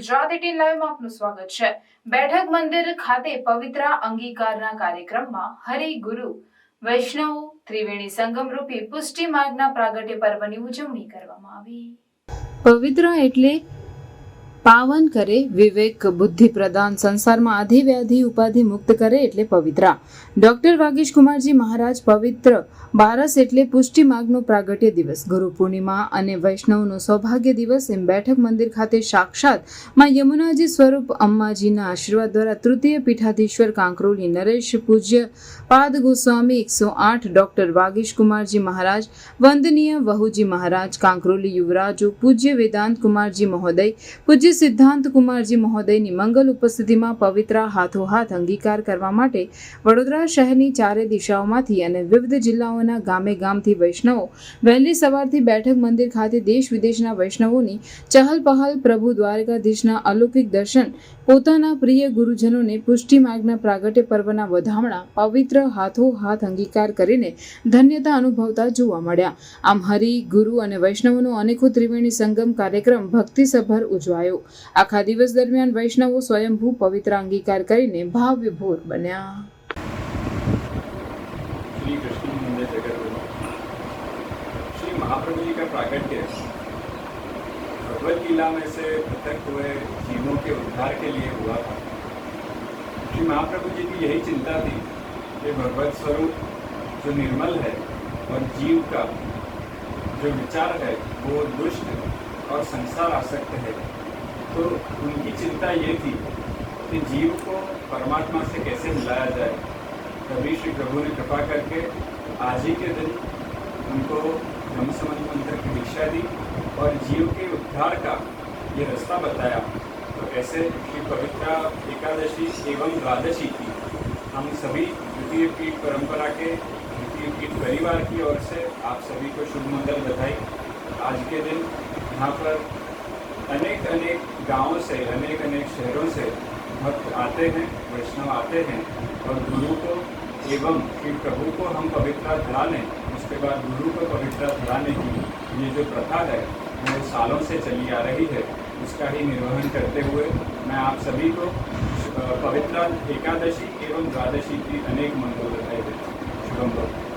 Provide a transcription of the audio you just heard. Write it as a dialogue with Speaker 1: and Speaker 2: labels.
Speaker 1: ગુજરાત 18 લાઈવમાં આપનું સ્વાગત છે। બેઠક મંદિર ખાતે પવિત્ર અંગીકારના કાર્યક્રમમાં હરિગુરુ વૈષ્ણવ ત્રિવેણી સંગમ રૂપી પુષ્ટિ માર્ગના પ્રાગટ્ય પર્વની ઉજવણી કરવામાં આવી। પવિત્ર એટલે પાવન કરે, વિવેક બુદ્ધિ પ્રદાન, સંસારમાં આધિ વ્યાધિ ઉપાધિ મુક્ત કરે એટલે પવિત્રા। ડોક્ટર વાગીશ કુમારજી મહારાજ પવિત્ર બારસ એટલે પુષ્ટિ માર્ગનો પ્રાગટ્ય દિવસ, ગુરુ પૂર્ણિમા અને વૈષ્ણવનો સૌભાગ્ય દિવસ એમ બેઠક મંદિર ખાતે સાક્ષાત માં યમુનાજી સ્વરૂપ અંબાજીના આશીર્વાદ દ્વારા તૃતીય પીઠાધીશ્વર કાંકરોલી નરેશ પૂજ્ય પાદ ગોસ્વામી 108 ડોક્ટર વાગીશ કુમારજી મહારાજ વંદનીય વહુજી મહારાજ કાંકરોલી યુવરાજો પૂજ્ય વેદાંત કુમારજી મહોદય પૂજ્ય સિદ્ધાંત કુમારજી મહોદયની મંગલ ઉપસ્થિતિમાં પવિત્ર હાથોહાથ અંગીકાર કરવા માટે વડોદરા શહેરની ચારે દિશાઓમાંથી અને વિવિધ જિલ્લાઓના ગામે ગામથી વૈષ્ણવો વહેલી સવારથી બેઠક મંદિર ખાતે દેશ વિદેશના વૈષ્ણવોની ચહલ પહલ, પ્રભુ દ્વારકાધીશના અલૌકિક દર્શન, પોતાના પ્રિય ગુરુજનોને પુષ્ટિ માર્ગના પ્રાગટ્ય પર્વના વધામણા પવિત્ર હાથોહાથ અંગીકાર કરીને ધન્યતા અનુભવતા જોવા મળ્યા। આમ હરિ, ગુરુ અને વૈષ્ણવનો અનેકો ત્રિવેણી સંગમ કાર્યક્રમ ભક્તિસભર ઉજવાયો। આખા દિવસ દરમિયાન વૈષ્ણવો સ્વયંભૂ પવિત્ર અંગીકાર કરીને ભાવ વિભોર બન્યા।
Speaker 2: श्री कृष्ण मंदिर जगत श्री महाप्रभु जी का प्रागट्य भगवत गीता में से पृथक हुए जीवों के उद्धार के लिए हुआ था। श्री महाप्रभु जी की यही चिंता थी कि भगवत स्वरूप जो निर्मल है और जीव का जो विचार है वो दुष्ट और संसार आसक्त है, तो उनकी चिंता ये थी कि जीव को परमात्मा से कैसे मिलाया जाए। तभी श्री प्रभु ने कृपा करके आज ही के दिन उनको ब्रह्मसंबंध मंत्र की दीक्षा दी और जीव के उद्धार का ये रास्ता बताया। तो ऐसे श्री पवित्र एकादशी एवं द्वादशी की हम सभी द्वितीय पीठ परंपरा के द्वितीय पीठ परिवार की ओर से आप सभी को शुभ मंगल बधाई। आज के दिन यहाँ पर अनेक अनेक गांवों से, अनेक अनेक शहरों से भक्त आते हैं, वैष्णव आते हैं और गुरु को एवं श्री प्रभु को हम पवित्र धराने, उसके बाद गुरु को पवित्र धराने की ये जो प्रथा है वो सालों से चली आ रही है, उसका ही निर्वहन करते हुए मैं आप सभी को पवित्र एकादशी एवं द्वादशी की अनेक मंगल बधाई देता हूँ। शुभम भवतु।